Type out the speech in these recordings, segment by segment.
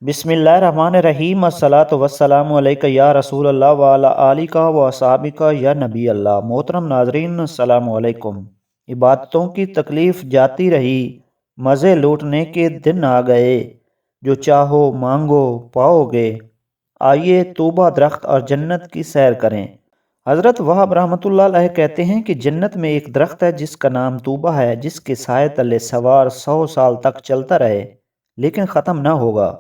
بسم اللہ الرحمن الرحیم الصلاۃ والسلام علیکہ یا رسول اللہ وعلی آلہ و اصحابہ یا نبی اللہ۔ محترم ناظرین السلام علیکم۔ عبادتوں کی تکلیف جاتی رہی، مزے لوٹنے کے دن آ گئے، جو چاہو مانگو پاؤ گے، آئیے طوبہ درخت اور جنت کی سیر کریں۔ حضرت وہاب رحمۃ اللہ علیہ کہتے ہیں کہ جنت میں ایک درخت ہے جس کا نام طوبہ ہے، جس کے سائے تلے سوار 100 سال تک چلتا رہے لیکن ختم نہ ہوگا۔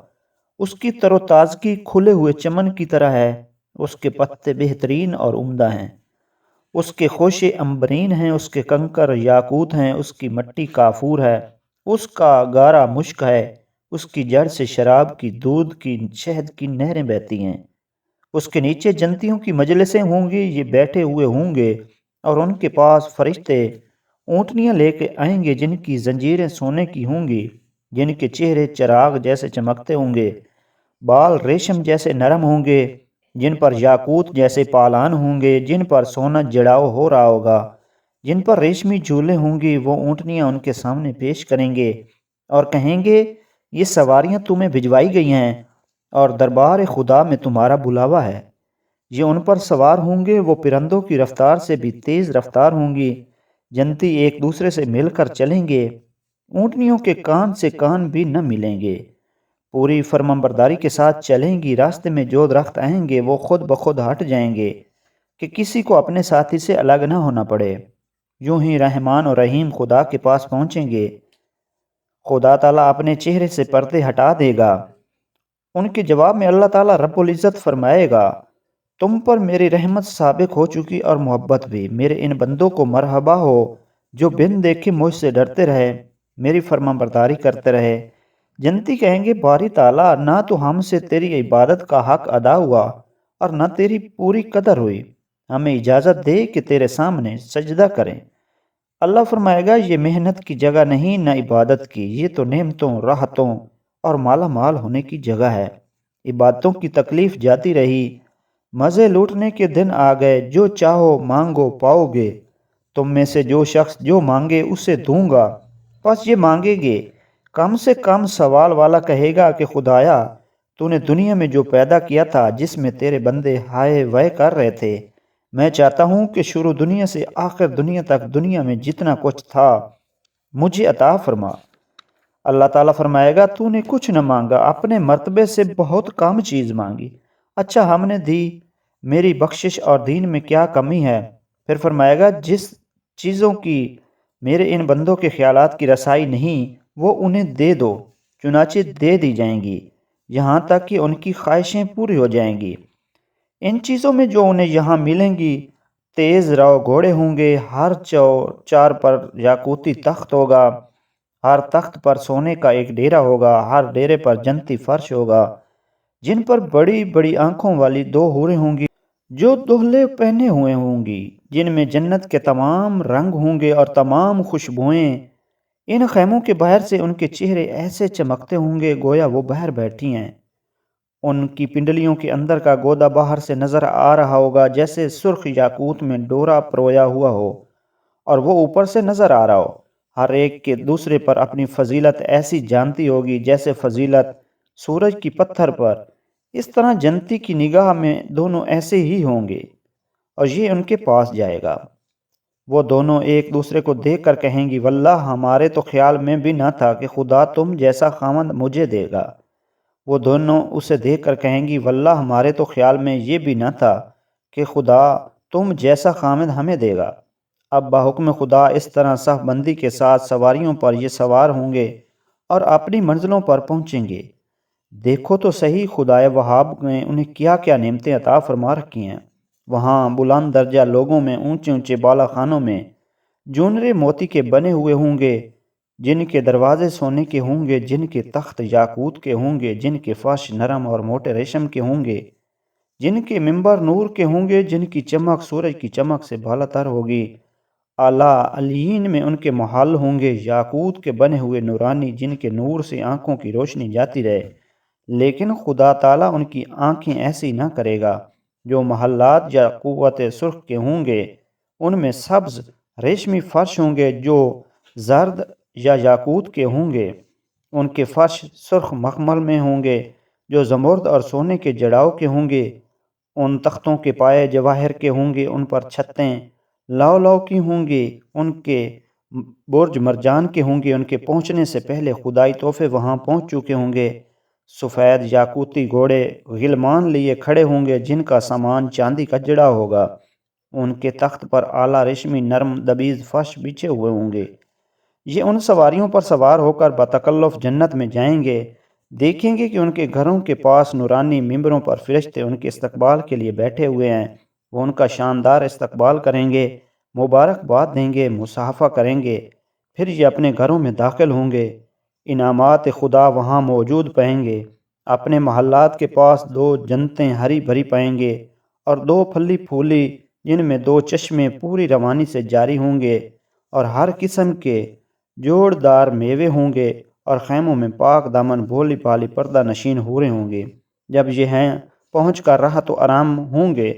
اس کی تر و تازگی کھلے ہوئے چمن کی طرح ہے، اس کے پتے بہترین اور عمدہ ہیں، اس کے خوشے عنبرین ہیں، اس کے کنکر یاقوت ہیں، اس کی مٹی کافور ہے، اس کا گارا مشک ہے، اس کی جڑ سے شراب کی، دودھ کی، شہد کی نہریں بہتی ہیں۔ اس کے نیچے جنتیوں کی مجلسیں ہوں گی، یہ بیٹھے ہوئے ہوں گے اور ان کے پاس فرشتے اونٹنیاں لے کے آئیں گے جن کی زنجیریں سونے کی ہوں گی، جن کے چہرے چراغ جیسے چمکتے ہوں گے، بال ریشم جیسے نرم ہوں گے، جن پر یاقوت جیسے پالان ہوں گے، جن پر سونا جڑاؤ ہو رہا ہوگا، جن پر ریشمی جھولے ہوں گی۔ وہ اونٹنیاں ان کے سامنے پیش کریں گے اور کہیں گے یہ سواریاں تمہیں بھجوائی گئی ہیں اور دربار خدا میں تمہارا بلاوا ہے۔ یہ ان پر سوار ہوں گے، وہ پرندوں کی رفتار سے بھی تیز رفتار ہوں گی، جنتی ایک دوسرے سے مل کر چلیں گے، اونٹنیوں کے کان سے کان بھی نہ ملیں گے، پوری فرمانبرداری کے ساتھ چلیں گی۔ راستے میں جو درخت آئیں گے وہ خود بخود ہٹ جائیں گے کہ کسی کو اپنے ساتھی سے الگ نہ ہونا پڑے۔ یوں ہی رحمان اور رحیم خدا کے پاس پہنچیں گے، خدا تعالیٰ اپنے چہرے سے پردے ہٹا دے گا۔ ان کے جواب میں اللہ تعالیٰ رب العزت فرمائے گا، تم پر میری رحمت سابق ہو چکی اور محبت بھی۔ میرے ان بندوں کو مرحبا ہو جو بن دیکھے مجھ سے ڈرتے رہے، میری فرمان برداری کرتے رہے۔ جنتی کہیں گے، باری تعالیٰ نہ تو ہم سے تیری عبادت کا حق ادا ہوا اور نہ تیری پوری قدر ہوئی، ہمیں اجازت دے کہ تیرے سامنے سجدہ کریں۔ اللہ فرمائے گا، یہ محنت کی جگہ نہیں نہ عبادت کی، یہ تو نعمتوں، راحتوں اور مالا مال ہونے کی جگہ ہے۔ عبادتوں کی تکلیف جاتی رہی، مزے لوٹنے کے دن آ گئے، جو چاہو مانگو پاؤ گے، تم میں سے جو شخص جو مانگے اسے دوں گا۔ بس یہ مانگیں گے، کم سے کم سوال والا کہے گا کہ خدایا تو نے دنیا میں جو پیدا کیا تھا جس میں تیرے بندے ہائے وے کر رہے تھے، میں چاہتا ہوں کہ شروع دنیا سے آخر دنیا تک دنیا میں جتنا کچھ تھا مجھے عطا فرما۔ اللہ تعالیٰ فرمائے گا، تو نے کچھ نہ مانگا، اپنے مرتبے سے بہت کم چیز مانگی، اچھا ہم نے دی، میری بخشش اور دین میں کیا کمی ہے؟ پھر فرمائے گا، جس چیزوں کی میرے ان بندوں کے خیالات کی رسائی نہیں وہ انہیں دے دو، چنانچہ دے دی جائیں گی یہاں تک کہ ان کی خواہشیں پوری ہو جائیں گی۔ ان چیزوں میں جو انہیں یہاں ملیں گی، تیز رو گھوڑے ہوں گے، ہر چار پر یاقوتی تخت ہوگا، ہر تخت پر سونے کا ایک ڈیرا ہوگا، ہر ڈیرے پر جنتی فرش ہوگا، جن پر بڑی بڑی آنکھوں والی 2 حوریں ہوں گی جو دولہے پہنے ہوئے ہوں گی، جن میں جنت کے تمام رنگ ہوں گے اور تمام خوشبوئیں۔ ان خیموں کے باہر سے ان کے چہرے ایسے چمکتے ہوں گے گویا وہ باہر بیٹھی ہیں۔ ان کی پنڈلیوں کے اندر کا گودا باہر سے نظر آ رہا ہوگا جیسے سرخ یاقوت میں ڈورا پرویا ہوا ہو اور وہ اوپر سے نظر آ رہا ہو۔ ہر ایک کے دوسرے پر اپنی فضیلت ایسی جانتی ہوگی جیسے فضیلت سورج کی پتھر پر۔ اس طرح جنتی کی نگاہ میں دونوں ایسے ہی ہوں گے اور یہ ان کے پاس جائے گا۔ وہ دونوں ایک دوسرے کو دیکھ کر کہیں گی، واللہ ہمارے تو خیال میں بھی نہ تھا کہ خدا تم جیسا خاوند مجھے دے گا۔ وہ دونوں اسے دیکھ کر کہیں گی، واللہ ہمارے تو خیال میں یہ بھی نہ تھا کہ خدا تم جیسا خاوند ہمیں دے گا۔ اب بحکم خدا اس طرح صف بندی کے ساتھ سواریوں پر یہ سوار ہوں گے اور اپنی منزلوں پر پہنچیں گے۔ دیکھو تو صحیح خدائے وہاب نے انہیں کیا کیا نعمتیں عطا فرما رکھی ہیں۔ وہاں بلند درجہ لوگوں میں اونچے اونچے بالا خانوں میں جونرے موتی کے بنے ہوئے ہوں گے، جن کے دروازے سونے کے ہوں گے، جن کے تخت یاقوت کے ہوں گے، جن کے فرش نرم اور موٹے ریشم کے ہوں گے، جن کے منبر نور کے ہوں گے، جن کی چمک سورج کی چمک سے بالا تر ہوگی۔ اعلیٰ علیین میں ان کے محل ہوں گے، یاقوت کے بنے ہوئے نورانی، جن کے نور سے آنکھوں کی روشنی جاتی رہے، لیکن خدا تعالیٰ ان کی آنکھیں ایسی نہ کرے گا۔ جو محلات یا قوت سرخ کے ہوں گے ان میں سبز ریشمی فرش ہوں گے، جو زرد یا یاقوت کے ہوں گے ان کے فرش سرخ مخمل میں ہوں گے، جو زمرد اور سونے کے جڑاؤ کے ہوں گے، ان تختوں کے پائے جواہر کے ہوں گے، ان پر چھتیں لاؤ لاؤ کی ہوں گی، ان کے برج مرجان کے ہوں گے، ان کے پہنچنے سے پہلے خدائی تحفے وہاں پہنچ چکے ہوں گے۔ سفید یاقوتی گھوڑے غلمان لیے کھڑے ہوں گے جن کا سامان چاندی کا جڑا ہوگا، ان کے تخت پر اعلیٰ ریشمی نرم دبیز فرش بچھے ہوئے ہوں گے۔ یہ ان سواریوں پر سوار ہو کر بتکلف جنت میں جائیں گے، دیکھیں گے کہ ان کے گھروں کے پاس نورانی ممبروں پر فرشتے ان کے استقبال کے لیے بیٹھے ہوئے ہیں۔ وہ ان کا شاندار استقبال کریں گے، مبارکباد دیں گے، مصافحہ کریں گے، پھر یہ اپنے گھروں میں داخل ہوں گے۔ انعامات خدا وہاں موجود پائیں گے۔ اپنے محلات کے پاس 2 جنتیں ہری بھری پائیں گے اور 2 پھلی پھولی جن میں 2 چشمے پوری روانی سے جاری ہوں گے، اور ہر قسم کے جوڑدار میوے ہوں گے، اور خیموں میں پاک دامن بھولی بھالی پردہ نشین حوریں ہوں گے۔ جب یہ ہیں پہنچ کر راحت و آرام ہوں گے،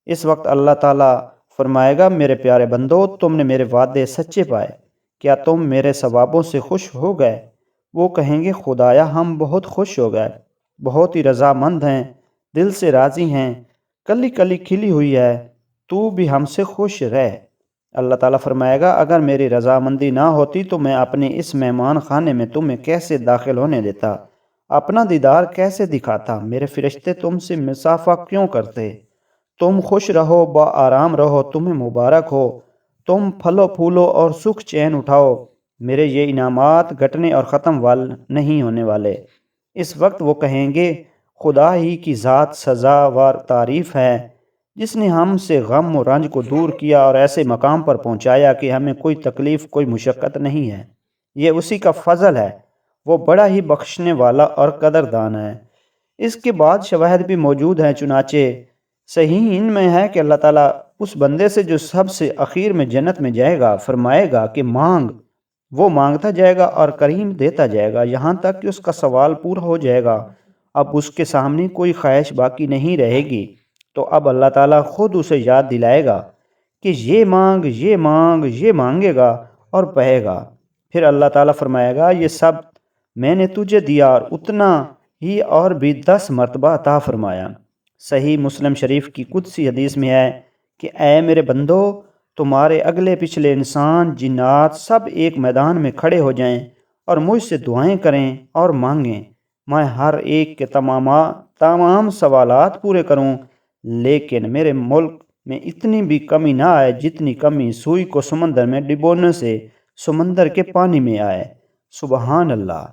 اس وقت اللہ تعالیٰ فرمائے گا، میرے پیارے بندو، تم نے میرے وعدے سچے پائے، کیا تم میرے ثوابوں سے خوش ہو گئے؟ وہ کہیں گے، خدایا ہم بہت خوش ہو گئے، بہت ہی رضامند ہیں، دل سے راضی ہیں، کلی کلی کھلی ہوئی ہے، تو بھی ہم سے خوش رہ۔ اللہ تعالیٰ فرمائے گا، اگر میری رضامندی نہ ہوتی تو میں اپنے اس مہمان خانے میں تمہیں کیسے داخل ہونے دیتا، اپنا دیدار کیسے دکھاتا، میرے فرشتے تم سے مصافحہ کیوں کرتے؟ تم خوش رہو، با آرام رہو، تمہیں مبارک ہو، تم پھلو پھولو اور سکھ چین اٹھاؤ، میرے یہ انعامات گھٹنے اور ختم نہیں ہونے والے۔ اس وقت وہ کہیں گے، خدا ہی کی ذات سزاوار تعریف ہے، جس نے ہم سے غم و رنج کو دور کیا اور ایسے مقام پر پہنچایا کہ ہمیں کوئی تکلیف کوئی مشقت نہیں ہے۔ یہ اسی کا فضل ہے، وہ بڑا ہی بخشنے والا اور قدردان ہے۔ اس کے بعد شواہد بھی موجود ہیں، چنانچہ صحیح ان میں ہے کہ اللہ تعالیٰ اس بندے سے جو سب سے اخیر میں جنت میں جائے گا فرمائے گا کہ مانگ، وہ مانگتا جائے گا اور کریم دیتا جائے گا یہاں تک کہ اس کا سوال پورا ہو جائے گا۔ اب اس کے سامنے کوئی خواہش باقی نہیں رہے گی، تو اب اللہ تعالیٰ خود اسے یاد دلائے گا کہ یہ مانگ، یہ مانگ، یہ مانگے گا اور پائے گا۔ پھر اللہ تعالیٰ فرمائے گا، یہ سب میں نے تجھے دیا اور اتنا ہی اور بھی 10 مرتبہ عطا فرمایا۔ صحیح مسلم شریف کی قدسی حدیث میں ہے کہ اے میرے بندو، تمہارے اگلے پچھلے انسان جنات سب ایک میدان میں کھڑے ہو جائیں اور مجھ سے دعائیں کریں اور مانگیں، میں ہر ایک کے تمام سوالات پورے کروں، لیکن میرے ملک میں اتنی بھی کمی نہ آئے جتنی کمی سوئی کو سمندر میں ڈبونے سے سمندر کے پانی میں آئے۔ سبحان اللہ۔